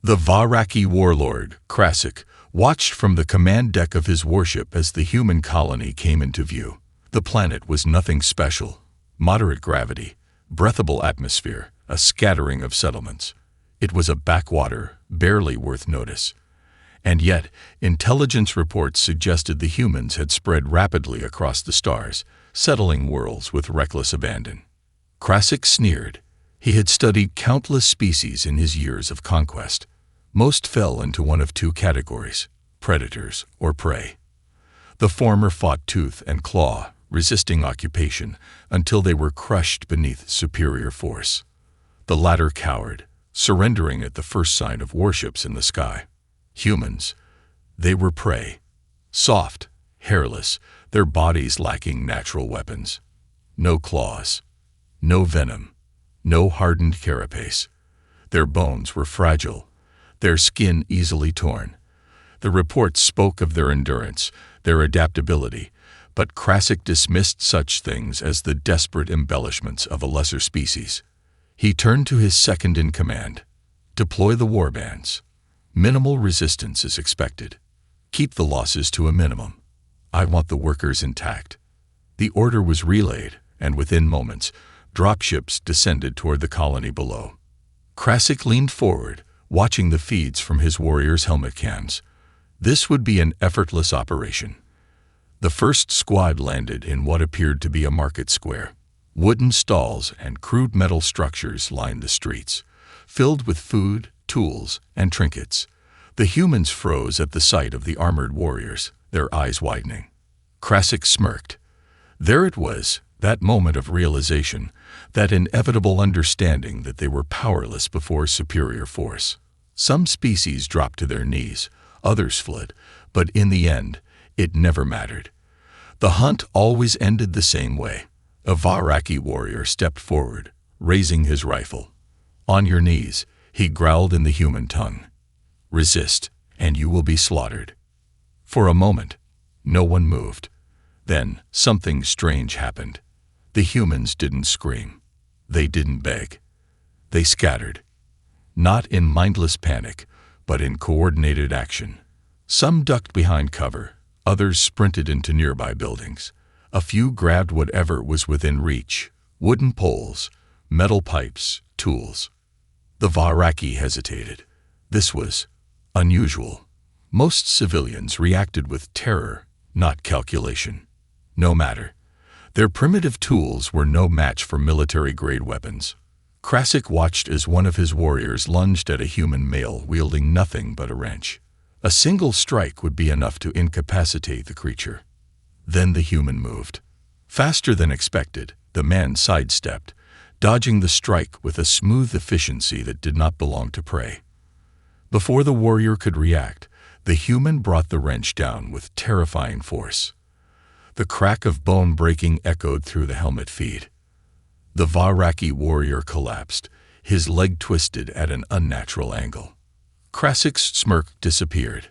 The Varaki warlord, Krasik, watched from the command deck of his warship as the human colony came into view. The planet was nothing special. Moderate gravity, breathable atmosphere, a scattering of settlements. It was a backwater, barely worth notice. And yet, intelligence reports suggested the humans had spread rapidly across the stars, settling worlds with reckless abandon. Krasik sneered. He had studied countless species in his years of conquest. Most fell into one of two categories, predators or prey. The former fought tooth and claw, resisting occupation until they were crushed beneath superior force. The latter cowered, surrendering at the first sign of warships in the sky. Humans, they were prey. Soft, hairless, their bodies lacking natural weapons. No claws, no venom, no hardened carapace. Their bones were fragile, their skin easily torn. The reports spoke of their endurance, their adaptability, but Krasik dismissed such things as the desperate embellishments of a lesser species. He turned to his second-in-command. Deploy the warbands. Minimal resistance is expected. Keep the losses to a minimum. I want the workers intact. The order was relayed, and within moments, dropships descended toward the colony below. Krasik leaned forward, watching the feeds from his warriors' helmet cams. This would be an effortless operation. The first squad landed in what appeared to be a market square. Wooden stalls and crude metal structures lined the streets, filled with food, tools, and trinkets. The humans froze at the sight of the armored warriors, their eyes widening. Krasik smirked. There it was, that moment of realization, that inevitable understanding that they were powerless before superior force. Some species dropped to their knees, others fled, but in the end, it never mattered. The hunt always ended the same way. A Varaki warrior stepped forward, raising his rifle. On your knees, he growled in the human tongue. Resist, and you will be slaughtered. For a moment, no one moved. Then, something strange happened. The humans didn't scream. They didn't beg. They scattered. Not in mindless panic, but in coordinated action. Some ducked behind cover, others sprinted into nearby buildings. A few grabbed whatever was within reach, wooden poles, metal pipes, tools. The Varaki hesitated. This was unusual. Most civilians reacted with terror, not calculation. No matter. Their primitive tools were no match for military-grade weapons. Krasik watched as one of his warriors lunged at a human male wielding nothing but a wrench. A single strike would be enough to incapacitate the creature. Then the human moved. Faster than expected, the man sidestepped, dodging the strike with a smooth efficiency that did not belong to prey. Before the warrior could react, the human brought the wrench down with terrifying force. The crack of bone breaking echoed through the helmet feed. The Varaki warrior collapsed, his leg twisted at an unnatural angle. Krasik's smirk disappeared.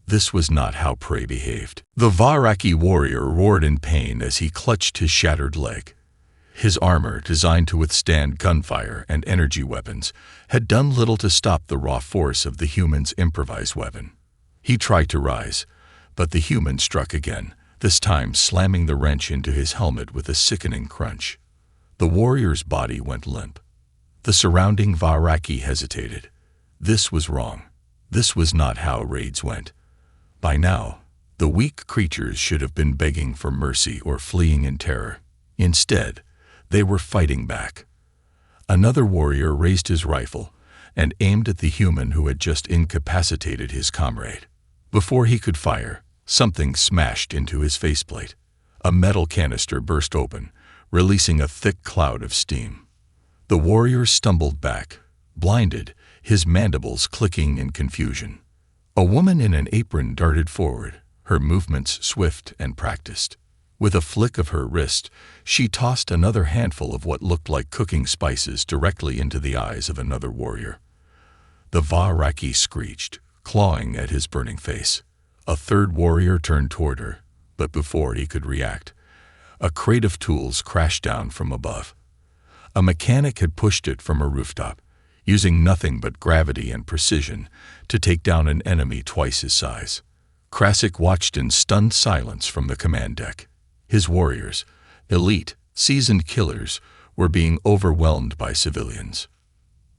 This was not how prey behaved. The Varaki warrior roared in pain as he clutched his shattered leg. His armor, designed to withstand gunfire and energy weapons, had done little to stop the raw force of the human's improvised weapon. He tried to rise, but the human struck again, this time slamming the wrench into his helmet with a sickening crunch. The warrior's body went limp. The surrounding Varaki hesitated. This was wrong. This was not how raids went. By now, the weak creatures should have been begging for mercy or fleeing in terror. Instead, they were fighting back. Another warrior raised his rifle and aimed at the human who had just incapacitated his comrade. Before he could fire, something smashed into his faceplate. A metal canister burst open, releasing a thick cloud of steam. The warrior stumbled back, blinded, his mandibles clicking in confusion. A woman in an apron darted forward, her movements swift and practiced. With a flick of her wrist, she tossed another handful of what looked like cooking spices directly into the eyes of another warrior. The Varaki screeched, clawing at his burning face. A third warrior turned toward her, but before he could react, a crate of tools crashed down from above. A mechanic had pushed it from a rooftop. using nothing but gravity and precision to take down an enemy twice his size. Krasik watched in stunned silence from the command deck. His warriors, elite, seasoned killers, were being overwhelmed by civilians.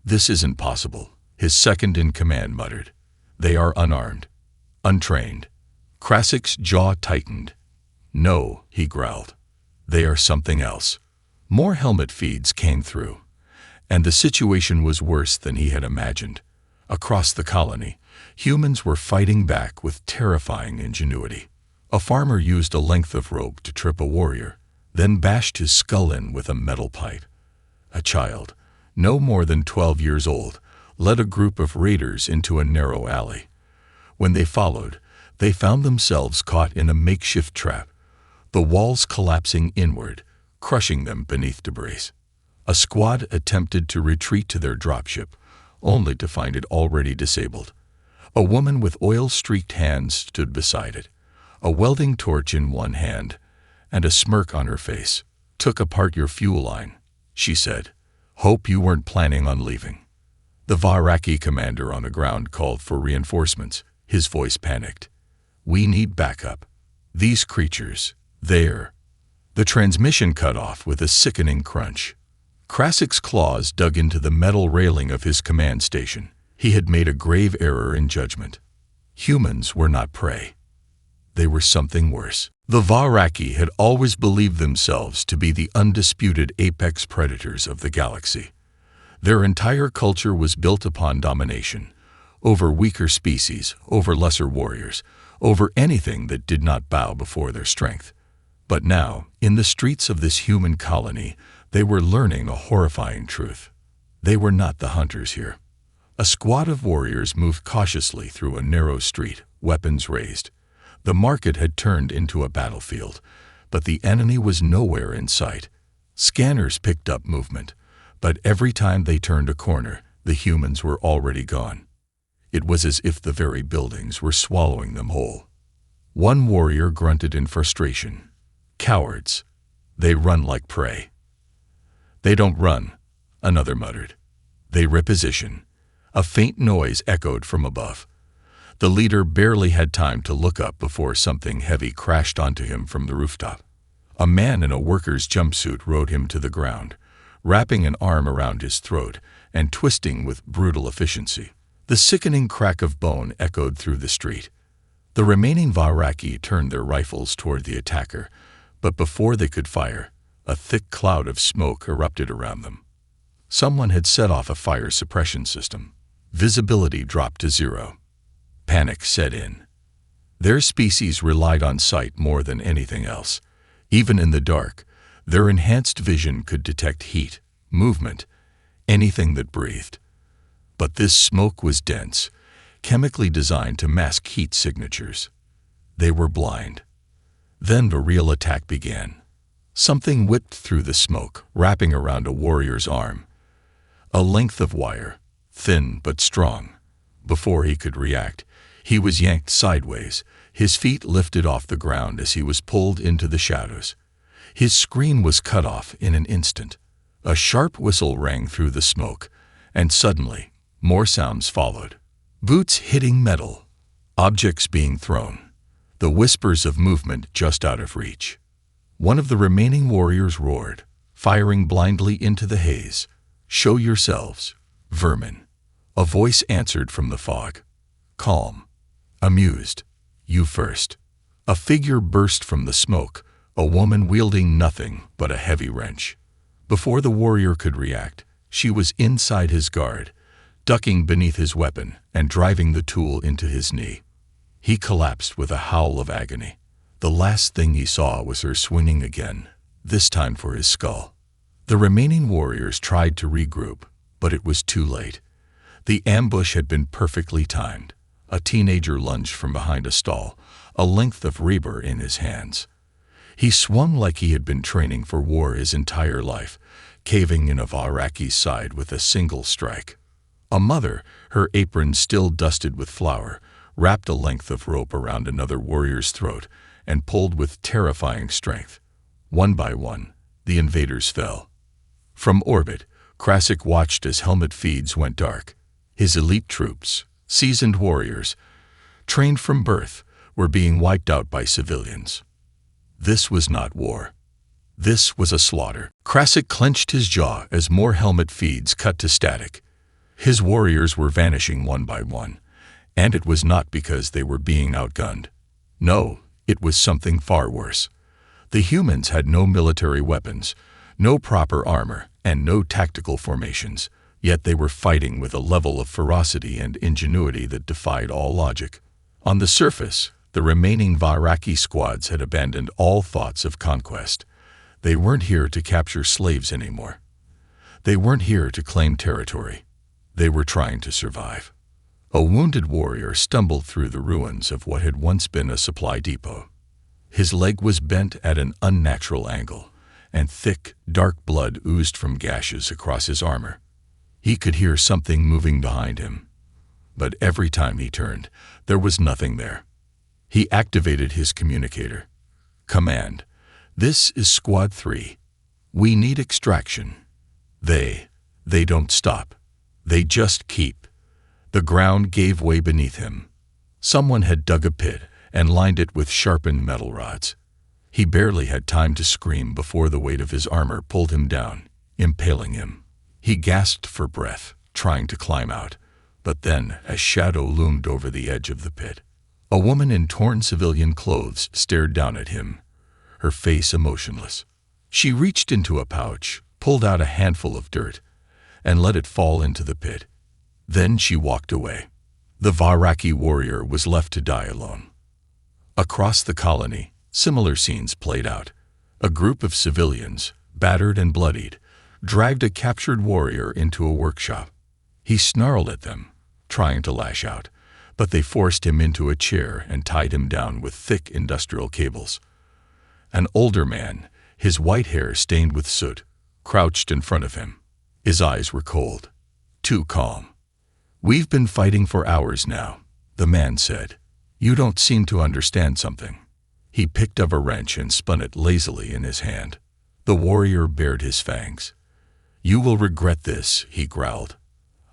"This isn't possible," his second-in-command muttered. "They are unarmed, untrained." Krasik's jaw tightened. "No," he growled. "They are something else." More helmet feeds came through, and the situation was worse than he had imagined. Across the colony, humans were fighting back with terrifying ingenuity. A farmer used a length of rope to trip a warrior, then bashed his skull in with a metal pipe. A child, no more than 12 years old, led a group of raiders into a narrow alley. When they followed, they found themselves caught in a makeshift trap, the walls collapsing inward, crushing them beneath debris. A squad attempted to retreat to their dropship, only to find it already disabled. A woman with oil-streaked hands stood beside it, a welding torch in one hand, and a smirk on her face. "Took apart your fuel line," she said. "Hope you weren't planning on leaving." The Varaki commander on the ground called for reinforcements, his voice panicked. "We need backup. These creatures, they're—" The transmission cut off with a sickening crunch. Krasik's claws dug into the metal railing of his command station. He had made a grave error in judgment. Humans were not prey. They were something worse. The Varaki had always believed themselves to be the undisputed apex predators of the galaxy. Their entire culture was built upon domination, over weaker species, over lesser warriors, over anything that did not bow before their strength. But now, in the streets of this human colony, they were learning a horrifying truth. They were not the hunters here. A squad of warriors moved cautiously through a narrow street, weapons raised. The market had turned into a battlefield, but the enemy was nowhere in sight. Scanners picked up movement, but every time they turned a corner, the humans were already gone. It was as if the very buildings were swallowing them whole. One warrior grunted in frustration. "Cowards. They run like prey." "They don't run," another muttered. "They reposition." A faint noise echoed from above. The leader barely had time to look up before something heavy crashed onto him from the rooftop. A man in a worker's jumpsuit rode him to the ground, wrapping an arm around his throat and twisting with brutal efficiency. The sickening crack of bone echoed through the street. The remaining Varaki turned their rifles toward the attacker, but before they could fire, a thick cloud of smoke erupted around them. Someone had set off a fire suppression system. Visibility dropped to 0. Panic set in. Their species relied on sight more than anything else. Even in the dark, their enhanced vision could detect heat, movement, anything that breathed. But this smoke was dense, chemically designed to mask heat signatures. They were blind. Then the real attack began. Something whipped through the smoke, wrapping around a warrior's arm. A length of wire, thin but strong. Before he could react, he was yanked sideways, his feet lifted off the ground as he was pulled into the shadows. His scream was cut off in an instant. A sharp whistle rang through the smoke, and suddenly, more sounds followed. Boots hitting metal, objects being thrown, the whispers of movement just out of reach. One of the remaining warriors roared, firing blindly into the haze. "Show yourselves, vermin." A voice answered from the fog. Calm, amused. "You first." A figure burst from the smoke, a woman wielding nothing but a heavy wrench. Before the warrior could react, she was inside his guard, ducking beneath his weapon and driving the tool into his knee. He collapsed with a howl of agony. The last thing he saw was her swinging again, this time for his skull. The remaining warriors tried to regroup, but it was too late. The ambush had been perfectly timed. A teenager lunged from behind a stall, a length of rebar in his hands. He swung like he had been training for war his entire life, caving in a Varaki's side with a single strike. A mother, her apron still dusted with flour, wrapped a length of rope around another warrior's throat and pulled with terrifying strength. One by one, the invaders fell. From orbit, Krasik watched as helmet feeds went dark. His elite troops, seasoned warriors, trained from birth, were being wiped out by civilians. This was not war. This was a slaughter. Krasik clenched his jaw as more helmet feeds cut to static. His warriors were vanishing one by one, and it was not because they were being outgunned. No, it was something far worse. The humans had no military weapons, no proper armor, and no tactical formations, yet they were fighting with a level of ferocity and ingenuity that defied all logic. On the surface, the remaining Vairaki squads had abandoned all thoughts of conquest. They weren't here to capture slaves anymore. They weren't here to claim territory. They were trying to survive. A wounded warrior stumbled through the ruins of what had once been a supply depot. His leg was bent at an unnatural angle, and thick, dark blood oozed from gashes across his armor. He could hear something moving behind him, but every time he turned, there was nothing there. He activated his communicator. "Command, this is Squad 3. We need extraction." They don't stop. They just keep. The ground gave way beneath him. Someone had dug a pit and lined it with sharpened metal rods. He barely had time to scream before the weight of his armor pulled him down, impaling him. He gasped for breath, trying to climb out, but then a shadow loomed over the edge of the pit. A woman in torn civilian clothes stared down at him, her face emotionless. She reached into a pouch, pulled out a handful of dirt, and let it fall into the pit. Then she walked away. The Vairaki warrior was left to die alone. Across the colony, similar scenes played out. A group of civilians, battered and bloodied, dragged a captured warrior into a workshop. He snarled at them, trying to lash out, but they forced him into a chair and tied him down with thick industrial cables. An older man, his white hair stained with soot, crouched in front of him. His eyes were cold, too calm. "We've been fighting for hours now," the man said. "You don't seem to understand something." He picked up a wrench and spun it lazily in his hand. The warrior bared his fangs. "You will regret this," he growled.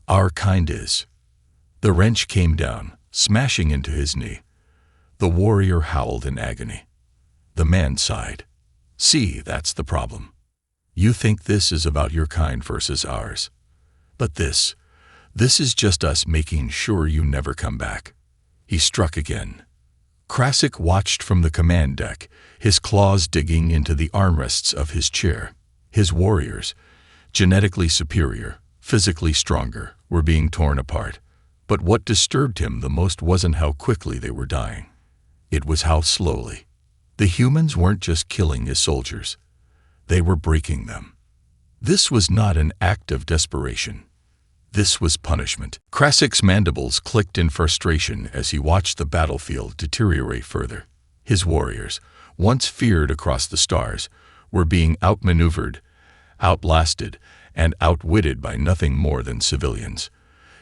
"Our kind is." The wrench came down, smashing into his knee. The warrior howled in agony. The man sighed. "See, that's the problem. You think this is about your kind versus ours. But this is just us making sure you never come back." He struck again. Krasik watched from the command deck, his claws digging into the armrests of his chair. His warriors, genetically superior, physically stronger, were being torn apart. But what disturbed him the most wasn't how quickly they were dying. It was how slowly. The humans weren't just killing his soldiers. They were breaking them. This was not an act of desperation. This was punishment. Krasik's mandibles clicked in frustration as he watched the battlefield deteriorate further. His warriors, once feared across the stars, were being outmaneuvered, outlasted, and outwitted by nothing more than civilians.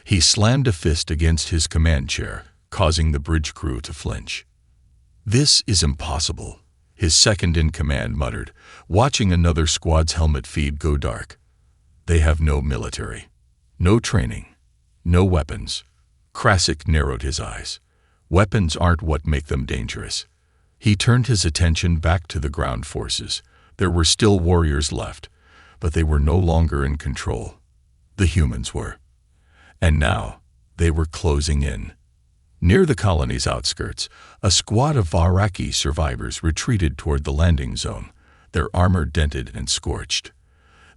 He slammed a fist against his command chair, causing the bridge crew to flinch. "This is impossible," his second-in-command muttered, watching another squad's helmet feed go dark. "They have no military. No training. No weapons." Krasik narrowed his eyes. Weapons aren't what make them dangerous. He turned his attention back to the ground forces. There were still warriors left, but they were no longer in control. The humans were. And now, they were closing in. Near the colony's outskirts, a squad of Vairaki survivors retreated toward the landing zone, their armor dented and scorched.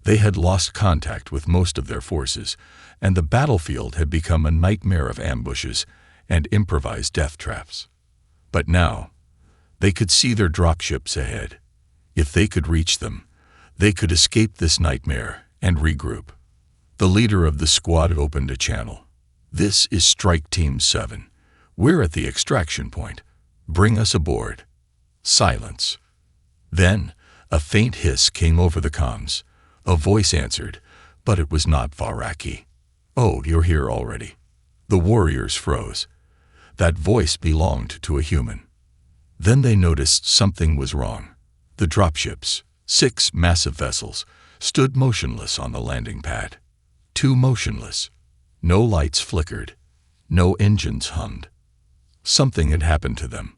They had lost contact with most of their forces, and the battlefield had become a nightmare of ambushes and improvised death traps. But now, they could see their dropships ahead. If they could reach them, they could escape this nightmare and regroup. The leader of the squad opened a channel. "This is Strike Team 7. We're at the extraction point. Bring us aboard." Silence. Then, a faint hiss came over the comms. A voice answered, but it was not Vairaki. "Oh, you're here already." The warriors froze. That voice belonged to a human. Then they noticed something was wrong. The dropships, 6 massive vessels, stood motionless on the landing pad. Too motionless. No lights flickered. No engines hummed. Something had happened to them.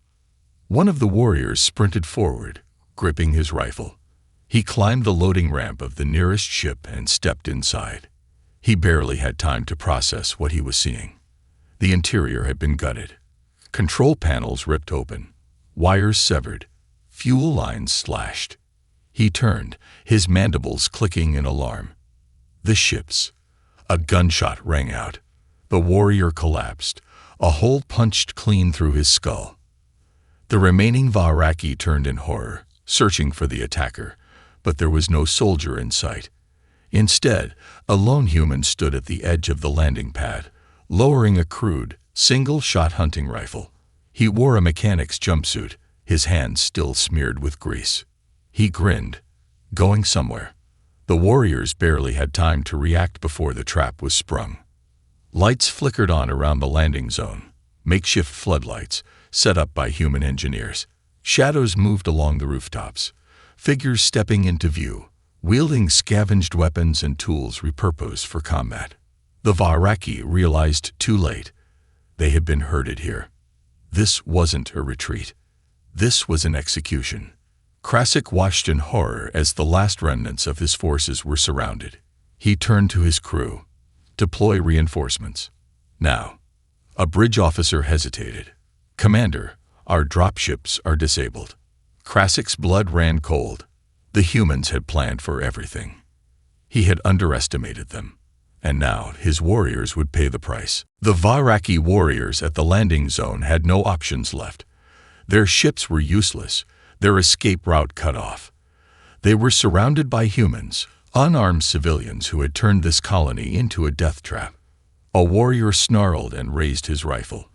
One of the warriors sprinted forward, gripping his rifle. He climbed the loading ramp of the nearest ship and stepped inside. He barely had time to process what he was seeing. The interior had been gutted. Control panels ripped open. Wires severed. Fuel lines slashed. He turned, his mandibles clicking in alarm. The ships. A gunshot rang out. The warrior collapsed. A hole punched clean through his skull. The remaining Vahraki turned in horror, searching for the attacker, but there was no soldier in sight. Instead, a lone human stood at the edge of the landing pad, lowering a crude, single-shot hunting rifle. He wore a mechanic's jumpsuit, his hands still smeared with grease. He grinned, going somewhere. The warriors barely had time to react before the trap was sprung. Lights flickered on around the landing zone, makeshift floodlights set up by human engineers. Shadows moved along the rooftops, figures stepping into view, wielding scavenged weapons and tools repurposed for combat. The Vahraki realized too late. They had been herded here. This wasn't a retreat. This was an execution. Krasik watched in horror as the last remnants of his forces were surrounded. He turned to his crew. Deploy reinforcements. Now. A bridge officer hesitated. Commander, our dropships are disabled. Krasik's blood ran cold. The humans had planned for everything. He had underestimated them. And now his warriors would pay the price. The Vahraki warriors at the landing zone had no options left. Their ships were useless, their escape route cut off. They were surrounded by humans, unarmed civilians who had turned this colony into a death trap. A warrior snarled and raised his rifle.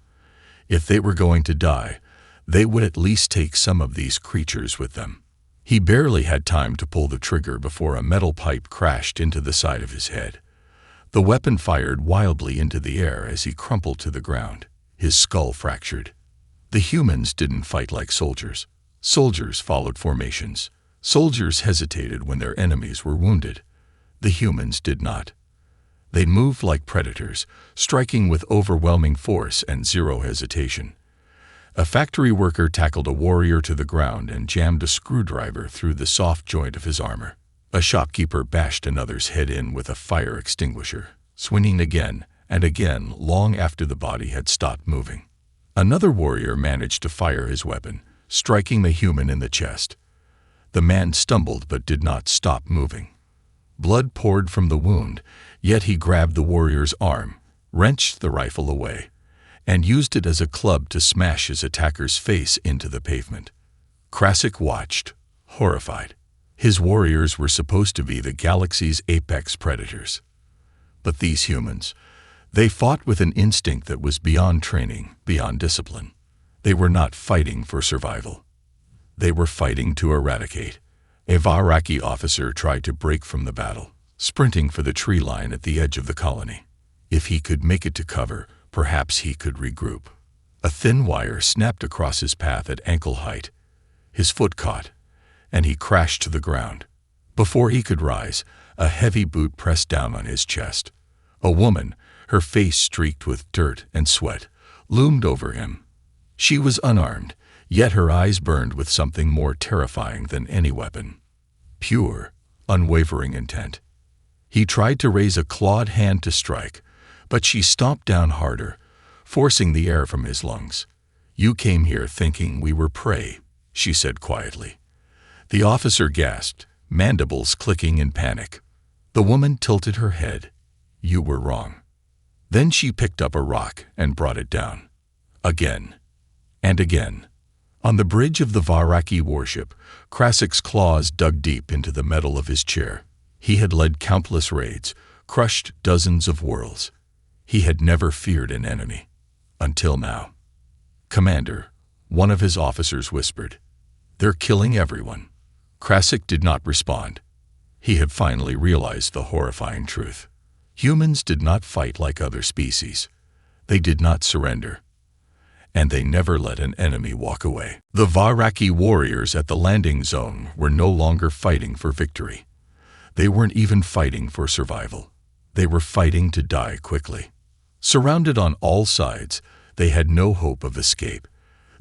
If they were going to die, they would at least take some of these creatures with them. He barely had time to pull the trigger before a metal pipe crashed into the side of his head. The weapon fired wildly into the air as he crumpled to the ground, his skull fractured. The humans didn't fight like soldiers. Soldiers followed formations. Soldiers hesitated when their enemies were wounded. The humans did not. They moved like predators, striking with overwhelming force and zero hesitation. A factory worker tackled a warrior to the ground and jammed a screwdriver through the soft joint of his armor. A shopkeeper bashed another's head in with a fire extinguisher, swinging again and again long after the body had stopped moving. Another warrior managed to fire his weapon, striking the human in the chest. The man stumbled but did not stop moving. Blood poured from the wound, yet he grabbed the warrior's arm, wrenched the rifle away, and used it as a club to smash his attacker's face into the pavement. Krasik watched, horrified. His warriors were supposed to be the galaxy's apex predators. But these humans, they fought with an instinct that was beyond training, beyond discipline. They were not fighting for survival. They were fighting to eradicate. A Vahraki officer tried to break from the battle, sprinting for the tree line at the edge of the colony. If he could make it to cover, perhaps he could regroup. A thin wire snapped across his path at ankle height. His foot caught, and he crashed to the ground. Before he could rise, a heavy boot pressed down on his chest. A woman, her face streaked with dirt and sweat, loomed over him. She was unarmed, yet her eyes burned with something more terrifying than any weapon. Pure, unwavering intent. He tried to raise a clawed hand to strike, but she stomped down harder, forcing the air from his lungs. "You came here thinking we were prey," she said quietly. The officer gasped, mandibles clicking in panic. The woman tilted her head. "You were wrong." Then she picked up a rock and brought it down. Again. And again. On the bridge of the Vahraki warship, Krasik's claws dug deep into the metal of his chair. He had led countless raids, crushed dozens of worlds. He had never feared an enemy. Until now. "Commander," one of his officers whispered. "They're killing everyone." Krasik did not respond. He had finally realized the horrifying truth. Humans did not fight like other species. They did not surrender. And they never let an enemy walk away. The Vahraki warriors at the landing zone were no longer fighting for victory. They weren't even fighting for survival. They were fighting to die quickly. Surrounded on all sides, they had no hope of escape.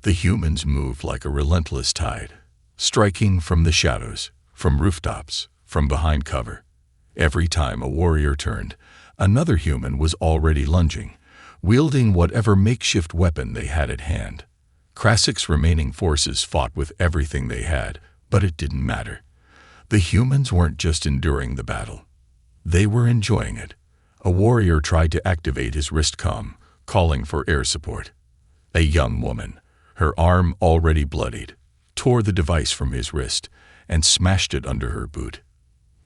The humans moved like a relentless tide, striking from the shadows, from rooftops, from behind cover. Every time a warrior turned, another human was already lunging, wielding whatever makeshift weapon they had at hand. Krasik's remaining forces fought with everything they had, but it didn't matter. The humans weren't just enduring the battle. They were enjoying it. A warrior tried to activate his wrist comm, calling for air support. A young woman, her arm already bloodied, tore the device from his wrist and smashed it under her boot.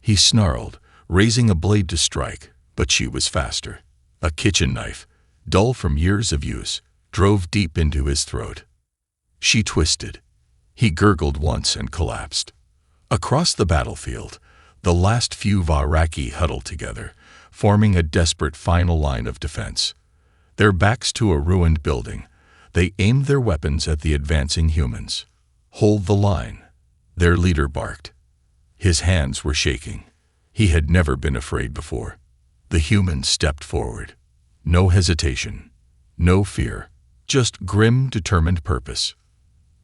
He snarled, raising a blade to strike, but she was faster. A kitchen knife, dull from years of use, drove deep into his throat. She twisted. He gurgled once and collapsed. Across the battlefield, the last few Varaki huddled together, forming a desperate final line of defense. Their backs to a ruined building, they aimed their weapons at the advancing humans. "Hold the line," their leader barked. His hands were shaking. He had never been afraid before. The humans stepped forward. No hesitation, no fear, just grim, determined purpose.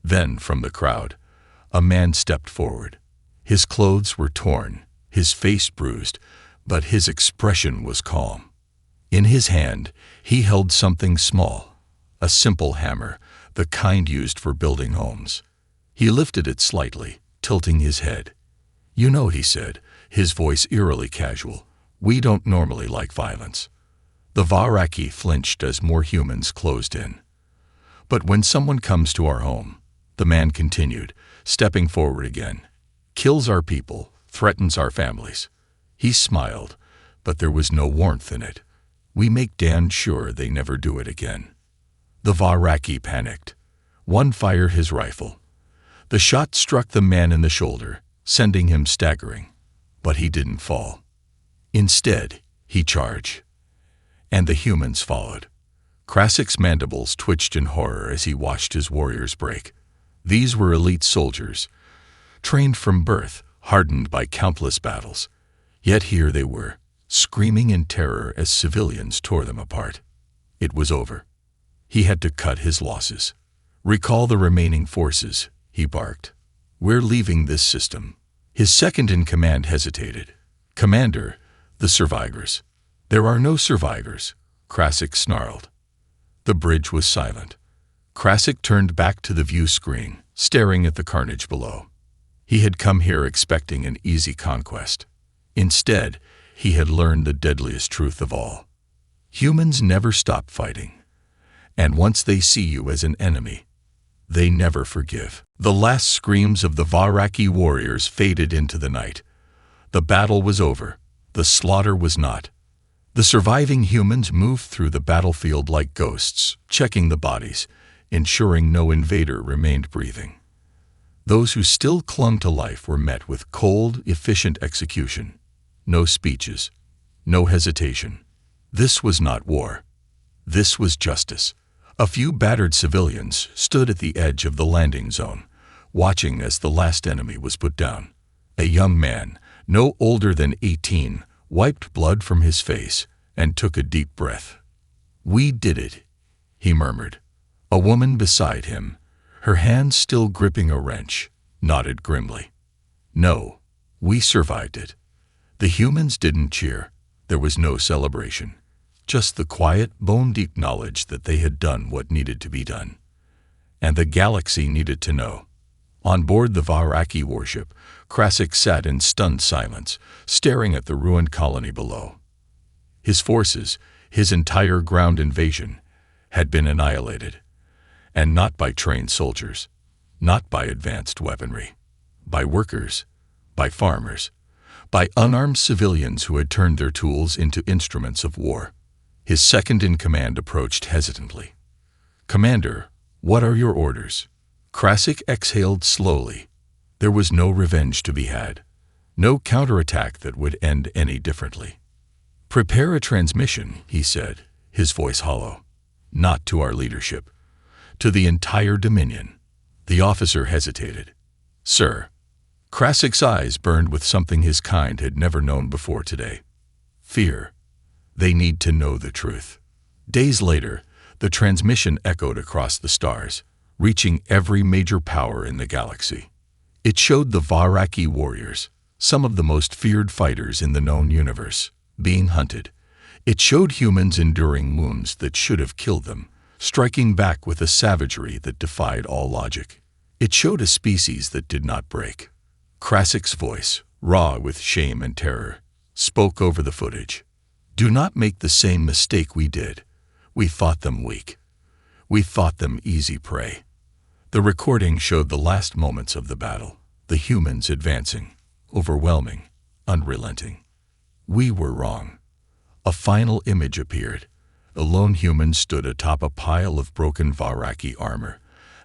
Then, from the crowd, a man stepped forward. His clothes were torn, his face bruised, but his expression was calm. In his hand, he held something small, a simple hammer, the kind used for building homes. He lifted it slightly, tilting his head. "You know," he said, his voice eerily casual, "we don't normally like violence." The Varaki flinched as more humans closed in. "But when someone comes to our home," the man continued, stepping forward again, "kills our people, threatens our families." He smiled, but there was no warmth in it. "We make damn sure they never do it again." The Varaki panicked. One fired his rifle. The shot struck the man in the shoulder, sending him staggering. But he didn't fall. Instead, he charged. And the humans followed. Krasik's mandibles twitched in horror as he watched his warriors break. These were elite soldiers, trained from birth, hardened by countless battles. Yet here they were, screaming in terror as civilians tore them apart. It was over. He had to cut his losses. "Recall the remaining forces," he barked. "We're leaving this system." His second-in-command hesitated. "Commander, the survivors." "There are no survivors," Krasik snarled. The bridge was silent. Krasik turned back to the view screen, staring at the carnage below. He had come here expecting an easy conquest. Instead, he had learned the deadliest truth of all. Humans never stop fighting. And once they see you as an enemy, they never forgive. The last screams of the Varaki warriors faded into the night. The battle was over. The slaughter was not. The surviving humans moved through the battlefield like ghosts, checking the bodies, ensuring no invader remained breathing. Those who still clung to life were met with cold, efficient execution. No speeches, no hesitation. This was not war. This was justice. A few battered civilians stood at the edge of the landing zone, watching as the last enemy was put down. A young man, no older than 18, wiped blood from his face and took a deep breath. "We did it," he murmured. A woman beside him, her hand still gripping a wrench, nodded grimly. "No, we survived it." The humans didn't cheer. There was no celebration. Just the quiet, bone-deep knowledge that they had done what needed to be done. And the galaxy needed to know. On board the Varaki warship, Krasik sat in stunned silence, staring at the ruined colony below. His forces, his entire ground invasion, had been annihilated. And not by trained soldiers, not by advanced weaponry, by workers, by farmers, by unarmed civilians who had turned their tools into instruments of war. His second-in-command approached hesitantly. "Commander, what are your orders?" Krasik exhaled slowly. There was no revenge to be had, no counterattack that would end any differently. "Prepare a transmission," he said, his voice hollow. "Not to our leadership. To the entire Dominion." The officer hesitated. "Sir." Krasik's eyes burned with something his kind had never known before today. Fear. They need to know the truth. Days later, the transmission echoed across the stars, reaching every major power in the galaxy. It showed the Varaki warriors, some of the most feared fighters in the known universe, being hunted. It showed humans enduring wounds that should have killed them, striking back with a savagery that defied all logic. It showed a species that did not break. Krasik's voice, raw with shame and terror, spoke over the footage. Do not make the same mistake we did. We thought them weak. We thought them easy prey. The recording showed the last moments of the battle, the humans advancing, overwhelming, unrelenting. We were wrong. A final image appeared. A lone human stood atop a pile of broken Varaki armor,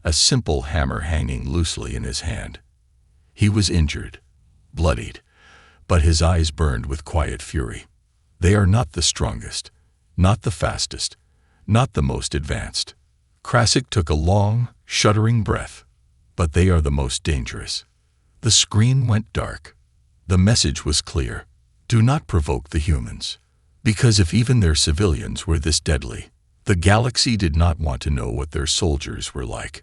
a simple hammer hanging loosely in his hand. He was injured, bloodied, but his eyes burned with quiet fury. They are not the strongest, not the fastest, not the most advanced. Krasik took a long, shuddering breath, but they are the most dangerous. The screen went dark. The message was clear. Do not provoke the humans. Because if even their civilians were this deadly, the galaxy did not want to know what their soldiers were like.